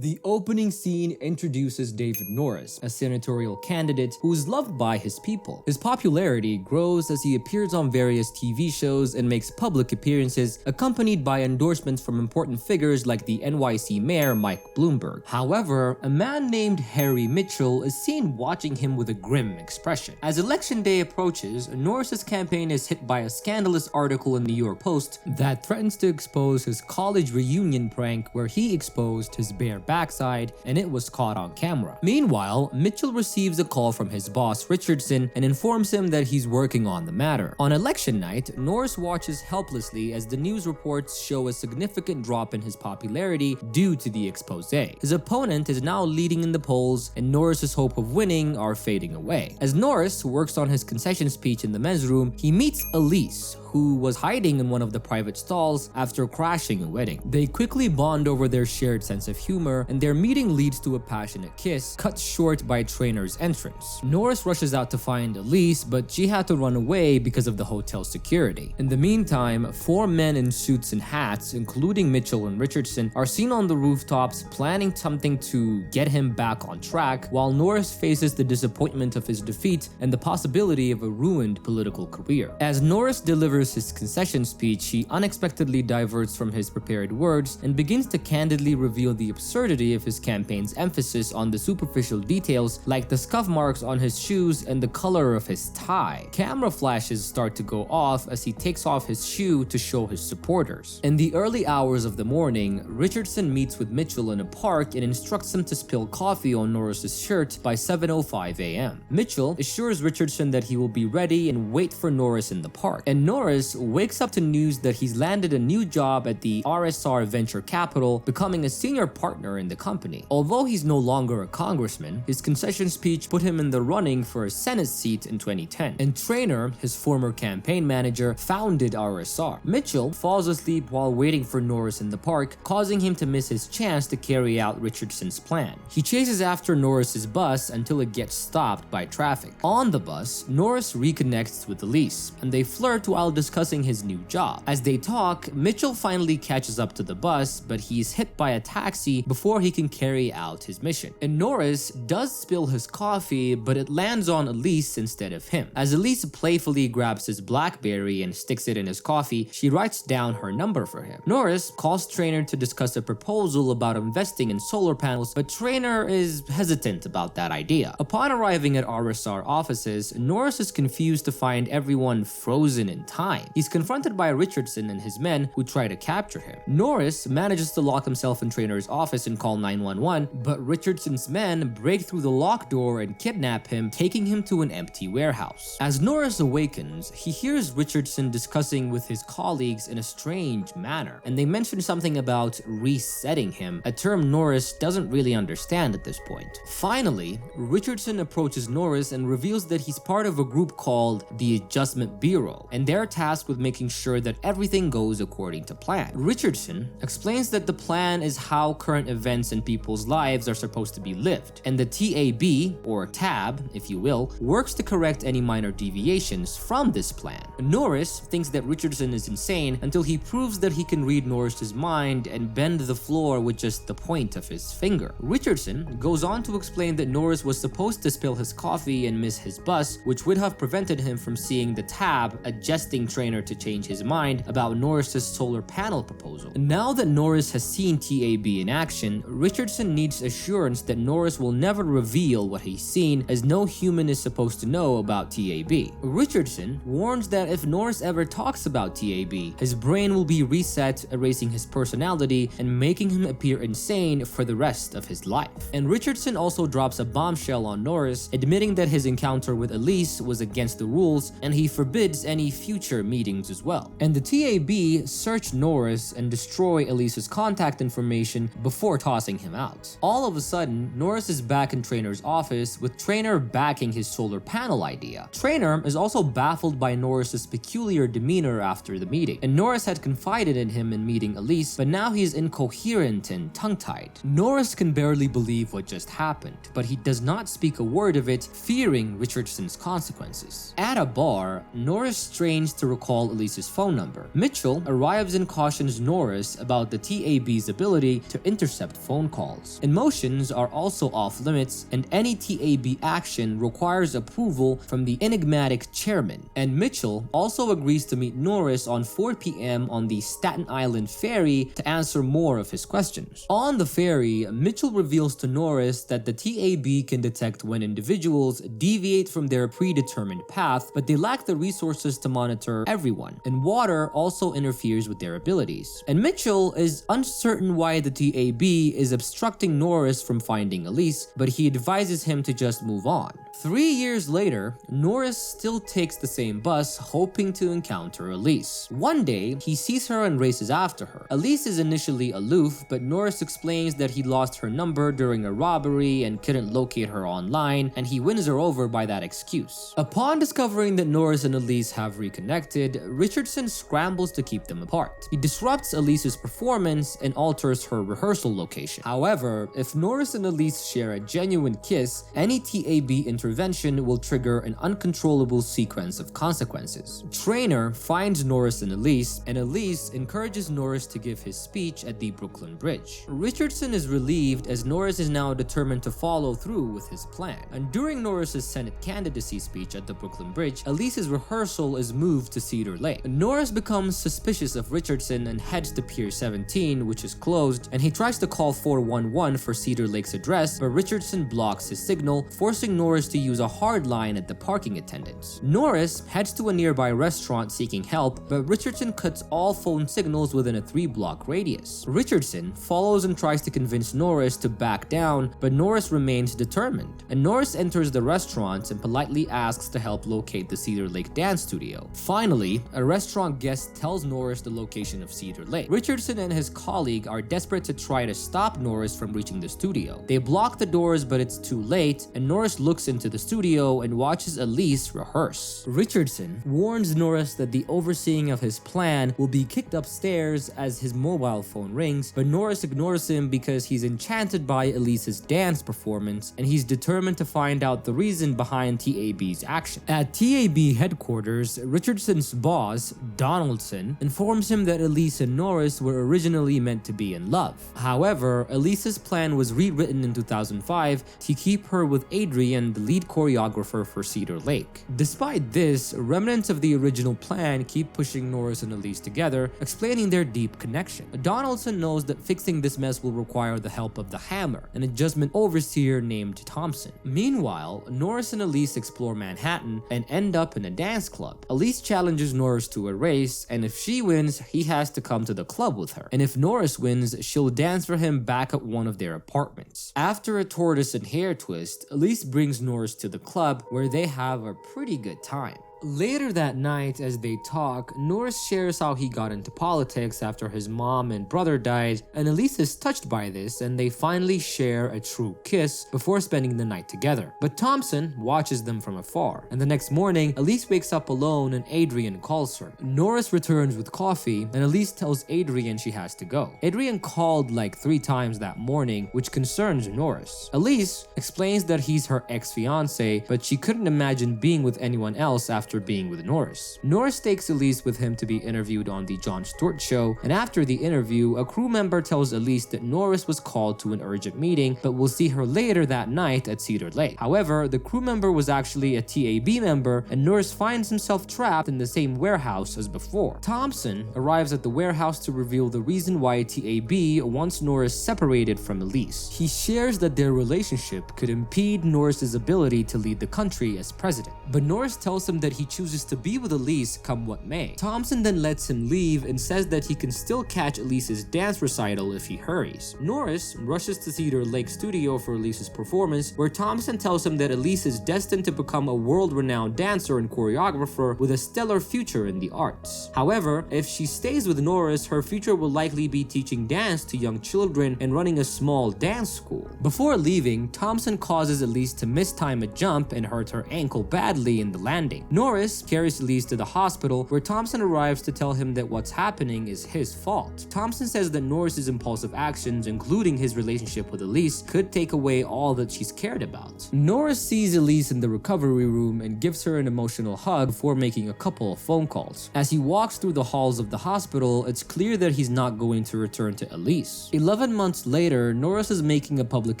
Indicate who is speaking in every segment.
Speaker 1: The opening scene introduces David Norris, a senatorial candidate who is loved by his people. His popularity grows as he appears on various TV shows and makes public appearances, accompanied by endorsements from important figures like the NYC mayor Mike Bloomberg. However, a man named Harry Mitchell is seen watching him with a grim expression. As election day approaches, Norris's campaign is hit by a scandalous article in the New York Post that threatens to expose his college reunion prank where he exposed his bare backside, and it was caught on camera. Meanwhile, Mitchell receives a call from his boss Richardson and informs him that he's working on the matter. On election night, Norris watches helplessly as the news reports show a significant drop in his popularity due to the expose. His opponent is now leading in the polls, and Norris's hope of winning are fading away. As Norris works on his concession speech in the men's room, he meets Elise, who was hiding in one of the private stalls after crashing a wedding. They quickly bond over their shared sense of humor, and their meeting leads to a passionate kiss, cut short by Trainor's entrance. Norris rushes out to find Elise, but she had to run away because of the hotel security. In the meantime, 4 men in suits and hats, including Mitchell and Richardson, are seen on the rooftops planning something to get him back on track, while Norris faces the disappointment of his defeat and the possibility of a ruined political career. As Norris delivers his concession speech, he unexpectedly diverts from his prepared words and begins to candidly reveal the absurdity of his campaign's emphasis on the superficial details like the scuff marks on his shoes and the color of his tie. Camera flashes start to go off as he takes off his shoe to show his supporters. In the early hours of the morning, Richardson meets with Mitchell in a park and instructs him to spill coffee on Norris's shirt by 7:05 a.m. Mitchell assures Richardson that he will be ready and wait for Norris in the park, and Norris wakes up to news that he's landed a new job at the RSR venture capital, becoming a senior partner in the company. Although he's no longer a congressman, his concession speech put him in the running for a Senate seat in 2010. And Trainor, his former campaign manager, founded RSR. Mitchell falls asleep while waiting for Norris in the park, causing him to miss his chance to carry out Richardson's plan. He chases after Norris's bus until it gets stopped by traffic. On the bus, Norris reconnects with Elise, and they flirt while discussing his new job. As they talk, Mitchell finally catches up to the bus, but he's hit by a taxi before he can carry out his mission. And Norris does spill his coffee, but it lands on Elise instead of him. As Elise playfully grabs his BlackBerry and sticks it in his coffee, she writes down her number for him. Norris calls Trainor to discuss a proposal about investing in solar panels, but Trainor is hesitant about that idea. Upon arriving at RSR offices, Norris is confused to find everyone frozen in time. He's confronted by Richardson and his men who try to capture him. Norris manages to lock himself in Trainor's office and call 911, but Richardson's men break through the locked door and kidnap him, taking him to an empty warehouse. As Norris awakens, he hears Richardson discussing with his colleagues in a strange manner, and they mention something about resetting him, a term Norris doesn't really understand at this point. Finally, Richardson approaches Norris and reveals that he's part of a group called the Adjustment Bureau, and they're tasked with making sure that everything goes according to plan. Richardson explains that the plan is how current events in people's lives are supposed to be lived, and the TAB, or TAB, if you will, works to correct any minor deviations from this plan. Norris thinks that Richardson is insane until he proves that he can read Norris's mind and bend the floor with just the point of his finger. Richardson goes on to explain that Norris was supposed to spill his coffee and miss his bus, which would have prevented him from seeing the TAB adjusting Trainor to change his mind about Norris's solar panel proposal. Now that Norris has seen TAB in action, Richardson needs assurance that Norris will never reveal what he's seen, as no human is supposed to know about TAB. Richardson warns that if Norris ever talks about TAB, his brain will be reset, erasing his personality and making him appear insane for the rest of his life. And Richardson also drops a bombshell on Norris, admitting that his encounter with Elise was against the rules, and he forbids any future meetings as well. And the TAB search Norris and destroy Elise's contact information before tossing him out. All of a sudden, Norris is back in Trainor's office, with Trainor backing his solar panel idea. Trainor is also baffled by Norris's peculiar demeanor after the meeting, and Norris had confided in him in meeting Elise, but now he's incoherent and tongue-tied. Norris can barely believe what just happened, but he does not speak a word of it, fearing Richardson's consequences. At a bar, Norris strains to recall Elise's phone number. Mitchell arrives and cautions Norris about the TAB's ability to intercept phone calls. Emotions are also off limits, and any TAB action requires approval from the enigmatic chairman. And Mitchell also agrees to meet Norris on 4 p.m. on the Staten Island ferry to answer more of his questions. On the ferry, Mitchell reveals to Norris that the TAB can detect when individuals deviate from their predetermined path, but they lack the resources to monitor everyone, and water also interferes with their abilities. And Mitchell is uncertain why the TAB is obstructing Norris from finding Elise, but he advises him to just move on. 3 years later, Norris still takes the same bus, hoping to encounter Elise. One day, he sees her and races after her. Elise is initially aloof, but Norris explains that he lost her number during a robbery and couldn't locate her online, and he wins her over by that excuse. Upon discovering that Norris and Elise have reconnected, Richardson scrambles to keep them apart. He disrupts Elise's performance and alters her rehearsal location. However, if Norris and Elise share a genuine kiss, any TAB intervention will trigger an uncontrollable sequence of consequences. Trainer finds Norris and Elise encourages Norris to give his speech at the Brooklyn Bridge. Richardson is relieved as Norris is now determined to follow through with his plan. And during Norris's Senate candidacy speech at the Brooklyn Bridge, Elise's rehearsal is moved to Cedar Lake. Norris becomes suspicious of Richardson and heads to Pier 17, which is closed, and he tries to call 411 for Cedar Lake's address, but Richardson blocks his signal, forcing Norris to use a hard line at the parking attendants. Norris heads to a nearby restaurant seeking help, but Richardson cuts all phone signals within a 3-block radius. Richardson follows and tries to convince Norris to back down, but Norris remains determined. And Norris enters the restaurant and politely asks to help locate the Cedar Lake dance studio. Finally, a restaurant guest tells Norris the location of Cedar Lake. Richardson and his colleague are desperate to try to stop Norris from reaching the studio. They block the doors, but it's too late, and Norris looks into the studio and watches Elise rehearse. Richardson warns Norris that the overseeing of his plan will be kicked upstairs as his mobile phone rings, but Norris ignores him because he's enchanted by Elise's dance performance, and he's determined to find out the reason behind TAB's action. At TAB headquarters, Richardson's boss, Donaldson, informs him that Elise and Norris were originally meant to be in love. However, Elise's plan was rewritten in 2005 to keep her with Adrian, the lead choreographer for Cedar Lake. Despite this, remnants of the original plan keep pushing Norris and Elise together, explaining their deep connection. Donaldson knows that fixing this mess will require the help of the Hammer, an adjustment overseer named Thompson. Meanwhile, Norris and Elise explore Manhattan and end up in a dance club. Elise challenges Norris to a race, and if she wins, he has to come to the club with her. And if Norris wins, she'll dance for him back at one of their apartments. After a tortoise and hare twist, Elise brings Norris to the club where they have a pretty good time. Later that night, as they talk, Norris shares how he got into politics after his mom and brother died, and Elise is touched by this, and they finally share a true kiss before spending the night together. But Thompson watches them from afar, and the next morning, Elise wakes up alone and Adrian calls her. Norris returns with coffee, and Elise tells Adrian she has to go. Adrian called like 3 times that morning, which concerns Norris. Elise explains that he's her ex-fiance, but she couldn't imagine being with anyone else after being with Norris. Norris takes Elise with him to be interviewed on the Jon Stewart show, and after the interview, a crew member tells Elise that Norris was called to an urgent meeting, but will see her later that night at Cedar Lake. However, the crew member was actually a TAB member, and Norris finds himself trapped in the same warehouse as before. Thompson arrives at the warehouse to reveal the reason why TAB wants Norris separated from Elise. He shares that their relationship could impede Norris's ability to lead the country as president, but Norris tells him that he chooses to be with Elise come what may. Thompson then lets him leave and says that he can still catch Elise's dance recital if he hurries. Norris rushes to Cedar Lake studio for Elise's performance, where Thompson tells him that Elise is destined to become a world-renowned dancer and choreographer with a stellar future in the arts. However, if she stays with Norris, her future will likely be teaching dance to young children and running a small dance school. Before leaving, Thompson causes Elise to mistime a jump and hurt her ankle badly in the landing. Norris Norris carries Elise to the hospital, where Thompson arrives to tell him that what's happening is his fault. Thompson says that Norris's impulsive actions, including his relationship with Elise, could take away all that she's cared about. Norris sees Elise in the recovery room and gives her an emotional hug before making a couple of phone calls. As he walks through the halls of the hospital, it's clear that he's not going to return to Elise. 11 months later, Norris is making a public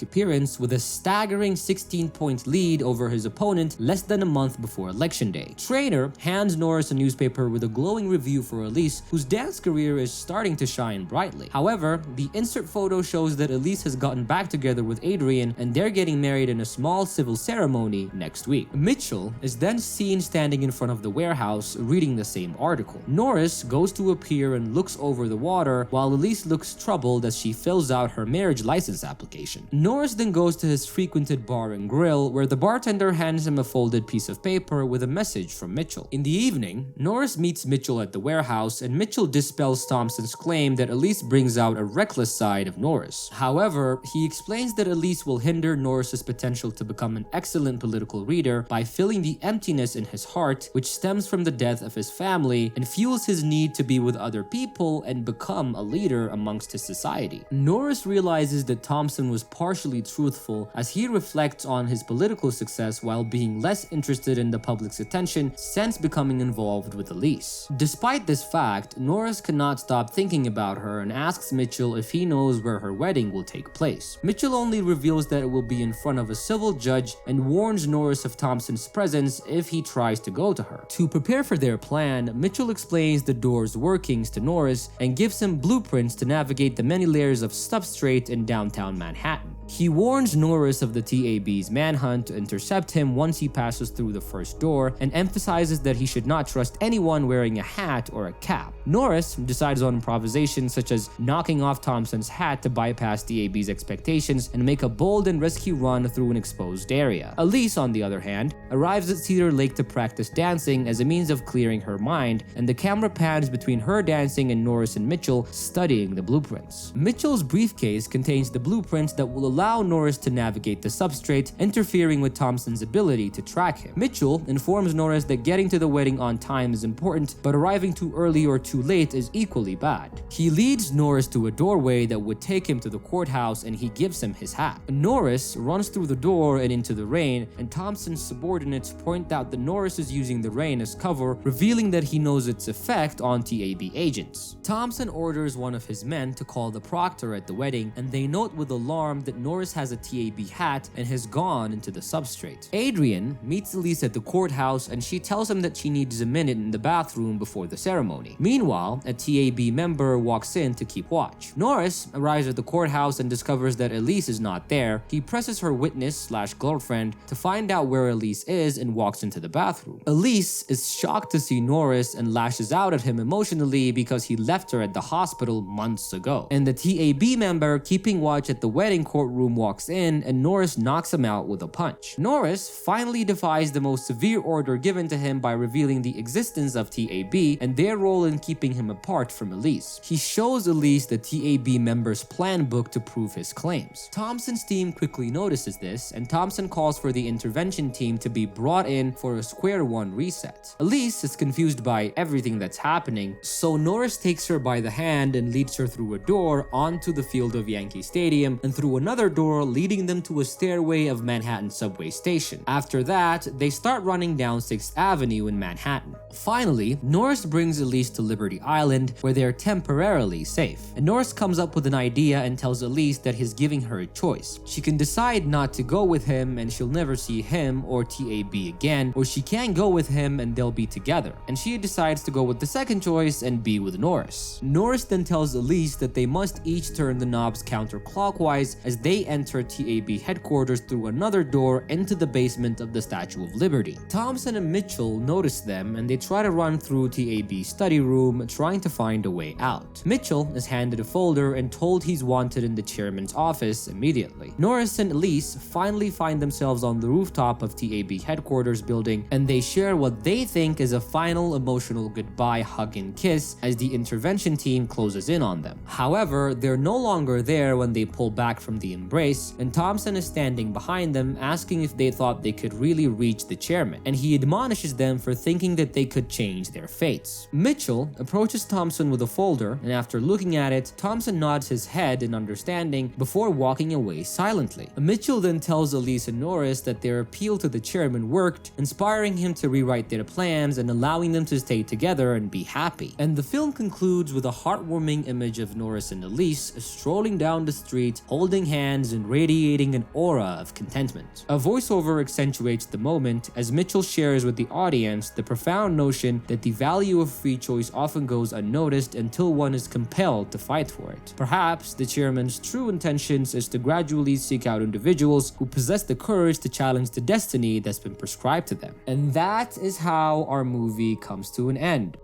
Speaker 1: appearance with a staggering 16-point lead over his opponent less than a month before Election Day. Trainer hands Norris a newspaper with a glowing review for Elise, whose dance career is starting to shine brightly. However, the insert photo shows that Elise has gotten back together with Adrian and they're getting married in a small civil ceremony next week. Mitchell is then seen standing in front of the warehouse reading the same article. Norris goes to a pier and looks over the water while Elise looks troubled as she fills out her marriage license application. Norris then goes to his frequented bar and grill, where the bartender hands him a folded piece of paper with a message from Mitchell. In the evening, Norris meets Mitchell at the warehouse, and Mitchell dispels Thompson's claim that Elise brings out a reckless side of Norris. However, he explains that Elise will hinder Norris's potential to become an excellent political leader by filling the emptiness in his heart, which stems from the death of his family and fuels his need to be with other people and become a leader amongst his society. Norris realizes that Thompson was partially truthful as he reflects on his political success while being less interested in the public's attention since becoming involved with Elise. Despite this fact, Norris cannot stop thinking about her and asks Mitchell if he knows where her wedding will take place. Mitchell only reveals that it will be in front of a civil judge and warns Norris of Thompson's presence if he tries to go to her. To prepare for their plan, Mitchell explains the door's workings to Norris and gives him blueprints to navigate the many layers of substrate in downtown Manhattan. He warns Norris of the TAB's manhunt to intercept him once he passes through the first door and emphasizes that he should not trust anyone wearing a hat or a cap. Norris decides on improvisation such as knocking off Thompson's hat to bypass TAB's expectations and make a bold and risky run through an exposed area. Elise, on the other hand, arrives at Cedar Lake to practice dancing as a means of clearing her mind, and the camera pans between her dancing and Norris and Mitchell studying the blueprints. Mitchell's briefcase contains the blueprints that will allow Norris to navigate the substrate, interfering with Thompson's ability to track him. Mitchell informs Norris that getting to the wedding on time is important, but arriving too early or too late is equally bad. He leads Norris to a doorway that would take him to the courthouse, and he gives him his hat. Norris runs through the door and into the rain, and Thompson's subordinates point out that Norris is using the rain as cover, revealing that he knows its effect on TAB agents. Thompson orders one of his men to call the proctor at the wedding, and they note with alarm that Norris has a TAB hat and has gone into the substrate. Adrian meets Elise at the courthouse, and she tells him that she needs a minute in the bathroom before the ceremony. Meanwhile, a TAB member walks in to keep watch. Norris arrives at the courthouse and discovers that Elise is not there. He presses her witness/girlfriend to find out where Elise is and walks into the bathroom. Elise is shocked to see Norris and lashes out at him emotionally because he left her at the hospital months ago. And the TAB member keeping watch at the wedding courtroom walks in, and Norris knocks him out with a punch. Norris finally defies the most severe order given to him by revealing the existence of TAB and their role in keeping him apart from Elise. He shows Elise the TAB member's plan book to prove his claims. Thompson's team quickly notices this, and Thompson calls for the intervention team to be brought in for a square one reset. Elise is confused by everything that's happening, so Norris takes her by the hand and leads her through a door onto the field of Yankee Stadium and through another door leading them to a stairway of Manhattan subway station. After that, they start running down 6th Avenue in Manhattan. Finally, Norris brings Elise to Liberty Island, where they are temporarily safe. And Norris comes up with an idea and tells Elise that he's giving her a choice. She can decide not to go with him and she'll never see him or TAB again, or she can go with him and they'll be together. And she decides to go with the second choice and be with Norris. Norris then tells Elise that they must each turn the knobs counterclockwise as they enter TAB headquarters through another door into the basement of the Statue of Liberty. Thompson and Mitchell notice them and they try to run through TAB's study room trying to find a way out. Mitchell is handed a folder and told he's wanted in the chairman's office immediately. Norris and Elise finally find themselves on the rooftop of TAB headquarters building, and they share what they think is a final emotional goodbye hug and kiss as the intervention team closes in on them. However, they're no longer there when they pull back from the embrace, and Thompson is standing behind them asking if they thought they could really reach the chairman, and he admonishes them for thinking that they could change their fates. Mitchell approaches Thompson with a folder, and after looking at it, Thompson nods his head in understanding before walking away silently. Mitchell then tells Elise and Norris that their appeal to the chairman worked, inspiring him to rewrite their plans and allowing them to stay together and be happy. And the film concludes with a heartwarming image of Norris and Elise strolling down the street, holding hands and radiating an aura of contentment. A voiceover accentuates the moment as Mitchell shares with the audience the profound notion that the value of free choice often goes unnoticed until one is compelled to fight for it. Perhaps the chairman's true intentions is to gradually seek out individuals who possess the courage to challenge the destiny that's been prescribed to them. And that is how our movie comes to an end.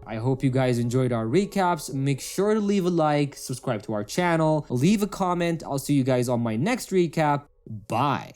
Speaker 1: I hope you guys enjoyed our recaps. Make sure to leave a like, subscribe to our channel, leave a comment. I'll see you guys on my next recap. Bye.